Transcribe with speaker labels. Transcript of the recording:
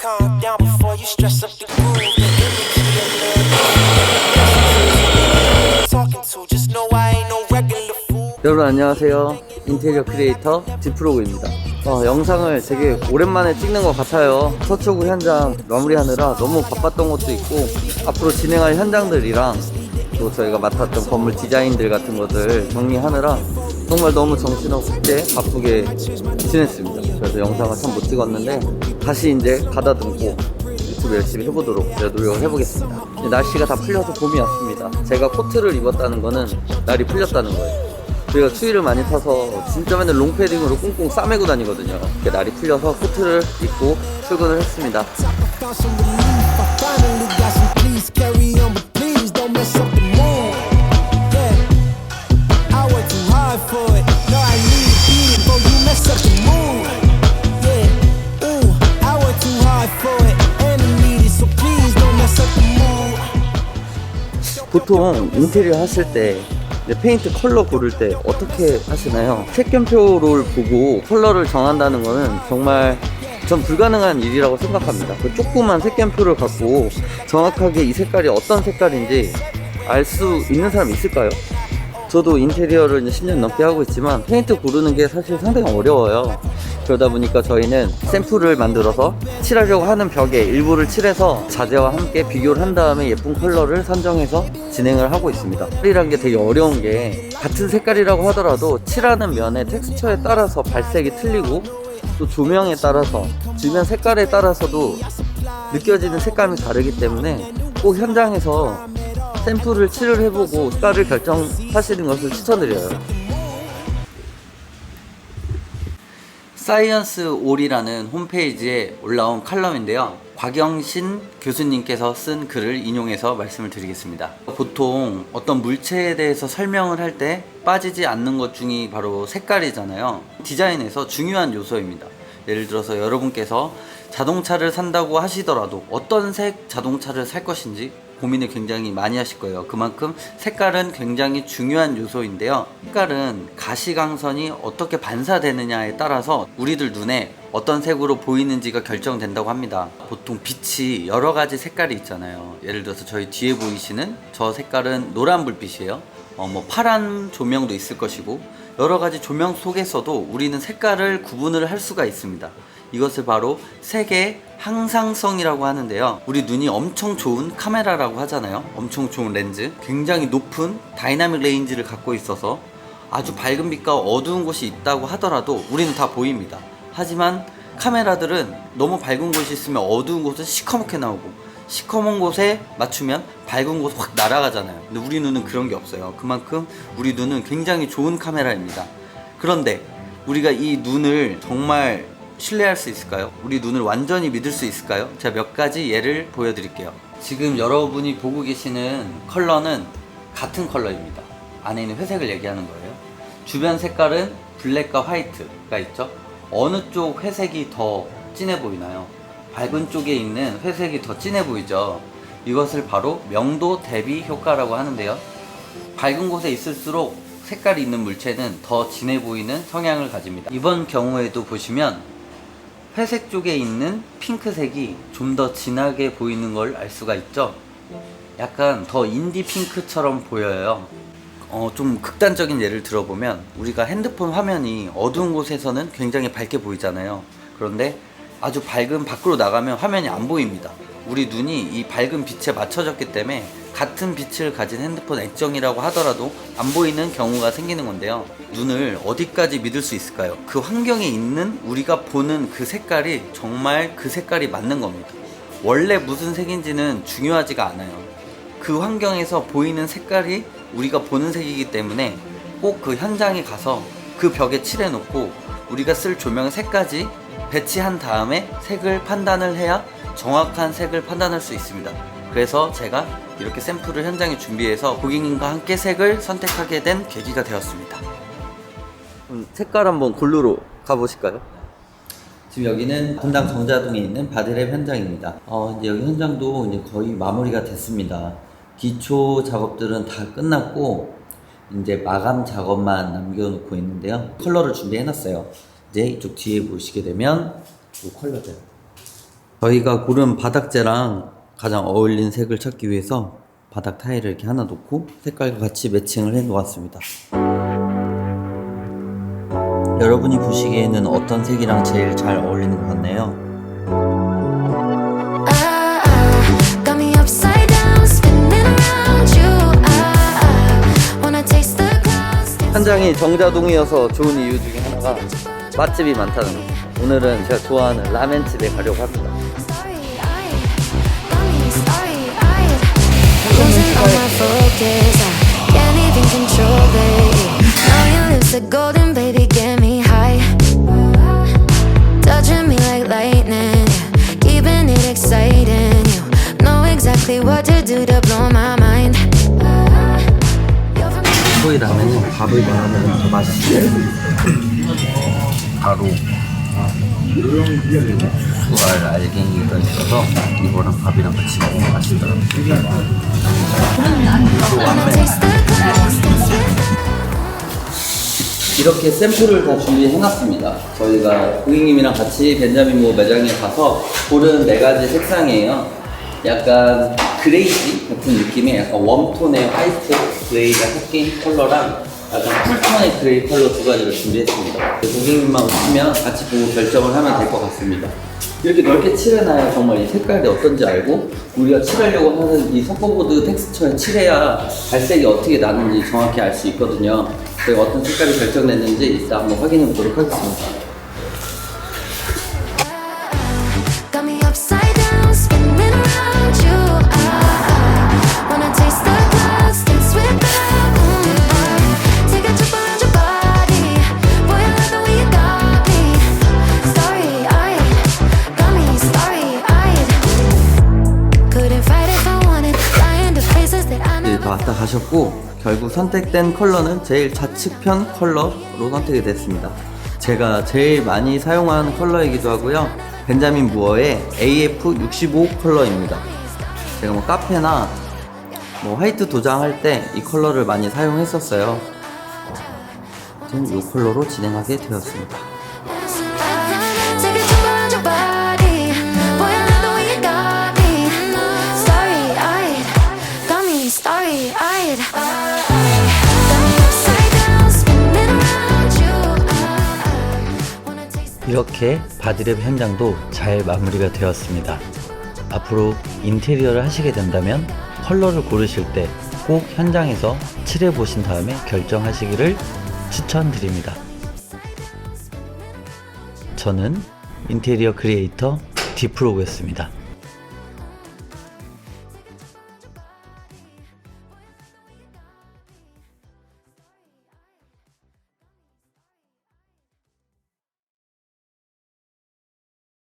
Speaker 1: calm down before you stress up the groove. The energy talking to, just know I ain't no regular fool.
Speaker 2: 여러분 안녕하세요. 인테리어 크리에이터 디프로그입니다. 영상을 되게 오랜만에 찍는 것 같아요. 서초구 현장 마무리하느라 너무 바빴던 것도 있고, 앞으로 진행할 현장들이랑 또 저희가 맡았던 건물 디자인들 같은 것들 정리하느라 정말 너무 정신없게 바쁘게 지냈습니다. 그래서 영상을 참 못 찍었는데 다시 이제 가다듬고 유튜브 열심히 해보도록 제가 노력을 해보겠습니다. 날씨가 다 풀려서 봄이 왔습니다. 제가 코트를 입었다는 거는 날이 풀렸다는 거예요. 저희가 추위를 많이 타서 진짜 맨날 롱패딩으로 꽁꽁 싸매고 다니거든요. 날이 풀려서 코트를 입고 출근을 했습니다. 보통 인테리어 하실 때 페인트 컬러 고를 때 어떻게 하시나요? 색연표를 보고 컬러를 정한다는 거는 정말 전 불가능한 일이라고 생각합니다. 그 조그만 색연표를 갖고 정확하게 이 색깔이 어떤 색깔인지 알 수 있는 사람이 있을까요? 저도 인테리어를 이제 10년 넘게 하고 있지만 페인트 고르는 게 사실 상당히 어려워요. 그러다 보니까 저희는 샘플을 만들어서 칠하려고 하는 벽에 일부를 칠해서 자재와 함께 비교를 한 다음에 예쁜 컬러를 선정해서 진행을 하고 있습니다. 색이란 게 되게 어려운 게 같은 색깔이라고 하더라도 칠하는 면의 텍스처에 따라서 발색이 틀리고 또 조명에 따라서 주변 색깔에 따라서도 느껴지는 색감이 다르기 때문에 꼭 현장에서 샘플을 칠을 해보고 색깔을 결정하시는 것을 추천드려요. 사이언스 올이라는 홈페이지에 올라온 칼럼인데요, 곽영신 교수님께서 쓴 글을 인용해서 말씀을 드리겠습니다. 보통 어떤 물체에 대해서 설명을 할 때 빠지지 않는 것 중이 바로 색깔이잖아요. 디자인에서 중요한 요소입니다. 예를 들어서 여러분께서 자동차를 산다고 하시더라도 어떤 색 자동차를 살 것인지 고민을 굉장히 많이 하실 거예요. 그만큼 색깔은 굉장히 중요한 요소인데요, 색깔은 가시광선이 어떻게 반사되느냐에 따라서 우리들 눈에 어떤 색으로 보이는지가 결정된다고 합니다. 보통 빛이 여러 가지 색깔이 있잖아요. 예를 들어서 저희 뒤에 보이시는 저 색깔은 노란 불빛이에요. 파란 조명도 있을 것이고, 여러 가지 조명 속에서도 우리는 색깔을 구분을 할 수가 있습니다. 이것을 바로 색의 항상성이라고 하는데요, 우리 눈이 엄청 좋은 카메라라고 하잖아요. 엄청 좋은 렌즈, 굉장히 높은 다이나믹 레인지를 갖고 있어서 아주 밝은 빛과 어두운 곳이 있다고 하더라도 우리는 다 보입니다. 하지만 카메라들은 너무 밝은 곳이 있으면 어두운 곳은 시커멓게 나오고, 시커먼 곳에 맞추면 밝은 곳 확 날아가잖아요. 근데 우리 눈은 그런 게 없어요. 그만큼 우리 눈은 굉장히 좋은 카메라입니다. 그런데 우리가 이 눈을 정말 신뢰할 수 있을까요? 우리 눈을 완전히 믿을 수 있을까요? 제가 몇 가지 예를 보여드릴게요. 지금 여러분이 보고 계시는 컬러는 같은 컬러입니다. 안에 있는 회색을 얘기하는 거예요. 주변 색깔은 블랙과 화이트가 있죠. 어느 쪽 회색이 더 진해 보이나요? 밝은 쪽에 있는 회색이 더 진해 보이죠. 이것을 바로 명도 대비 효과라고 하는데요, 밝은 곳에 있을수록 색깔이 있는 물체는 더 진해 보이는 성향을 가집니다. 이번 경우에도 보시면 회색 쪽에 있는 핑크색이 좀 더 진하게 보이는 걸 알 수가 있죠. 약간 더 인디 핑크처럼 보여요. 좀 극단적인 예를 들어보면, 우리가 핸드폰 화면이 어두운 곳에서는 굉장히 밝게 보이잖아요. 그런데 아주 밝은 밖으로 나가면 화면이 안 보입니다. 우리 눈이 이 밝은 빛에 맞춰졌기 때문에 같은 빛을 가진 핸드폰 액정이라고 하더라도 안 보이는 경우가 생기는 건데요, 눈을 어디까지 믿을 수 있을까요? 그 환경에 있는 우리가 보는 그 색깔이 정말 그 색깔이 맞는 겁니다. 원래 무슨 색인지는 중요하지가 않아요. 그 환경에서 보이는 색깔이 우리가 보는 색이기 때문에 꼭 그 현장에 가서 그 벽에 칠해놓고 우리가 쓸 조명의 색까지 배치한 다음에 색을 판단을 해야 정확한 색을 판단할 수 있습니다. 그래서 제가 이렇게 샘플을 현장에 준비해서 고객님과 함께 색을 선택하게 된 계기가 되었습니다. 색깔 한번 골루로 가보실까요? 지금 여기는 분당 정자동에 있는 바디랩 현장입니다. 이제 여기 현장도 이제 거의 마무리가 됐습니다. 기초 작업들은 다 끝났고 이제 마감 작업만 남겨놓고 있는데요, 컬러를 준비해놨어요. 이제 이쪽 뒤에 보시게 되면 이 컬러들, 저희가 고른 바닥재랑 가장 어울리는 색을 찾기 위해서 바닥 타일을 이렇게 하나 놓고 색깔과 같이 매칭을 해 놓았습니다. 여러분이 보시기에는 어떤 색이랑 제일 잘 어울리는 것 같나요?
Speaker 3: Got me upside down, spinning around you. Wanna taste the clouds.
Speaker 2: 현장이 정자동이어서 좋은 이유 중에 하나가 맛집이 많다는 거죠. 오늘은 제가 좋아하는 라멘집에 가려고 합니다.
Speaker 3: Losing all my focus, I can't even control it. Now your lips are golden, baby, get me high. Touching me like lightning, yeah. Keeping it exciting. You know exactly what to do to blow my mind.
Speaker 2: 소이 라면은 밥을 넣으면 더 맛있어요. 바로 수알 알갱이가 있어서 이거랑 밥이랑 같이 먹으면 맛있더라고요.
Speaker 3: Wanna taste the clouds, dance with
Speaker 2: 이렇게 샘플을 다 준비해놨습니다. 저희가 고객님이랑 같이 벤자민 모 매장에 가서 고른 4가지 색상이에요. 약간 그레이지 같은 느낌의 약간 웜톤의 화이트 그레이가 섞인 컬러랑 약간 쿨톤의 그레이 컬러 2가지를 준비했습니다. 고객님만 오시면 같이 보고 결정을 하면 될 것 같습니다. 이렇게 넓게 칠해놔야 정말 이 색깔이 어떤지 알고 우리가 칠하려고 하는 이 석고보드 텍스처에 칠해야 발색이 어떻게 나는지 정확히 알 수 있거든요. 저희가 어떤 색깔이 결정됐는지 이따 한번 확인해 보도록 하겠습니다.
Speaker 3: Got me upside down, spinning around you. Wanna taste the clouds, dance with them. Take a trip around your body. Boy, I love the way you got me. Starry-eyed, got me starry-eyed. Couldn't fight if I wanted. Lying to faces that I
Speaker 2: 네,
Speaker 3: never.
Speaker 2: 다 왔다 가셨고 결국 선택된 컬러는 제일 좌측편 컬러로 선택이 됐습니다. 제가 제일 많이 사용하는 컬러이기도 하고요. 벤자민 무어의 AF65 컬러입니다. 제가 뭐 카페나 뭐 화이트 도장할 때 이 컬러를 많이 사용했었어요. 지금 이 컬러로 진행하게 되었습니다.
Speaker 3: Take a trip around your body. Boy, I love the way you got me. Starry-eyed, got me starry-eyed. Got me upside down, spinning around you. Wanna taste.
Speaker 2: 이렇게 바디랩 현장도 잘 마무리가 되었습니다. 앞으로 인테리어를 하시게 된다면 컬러를 고르실 때 꼭 현장에서 칠해 보신 다음에 결정하시기를 추천드립니다. 저는 인테리어 크리에이터 디프로그였습니다.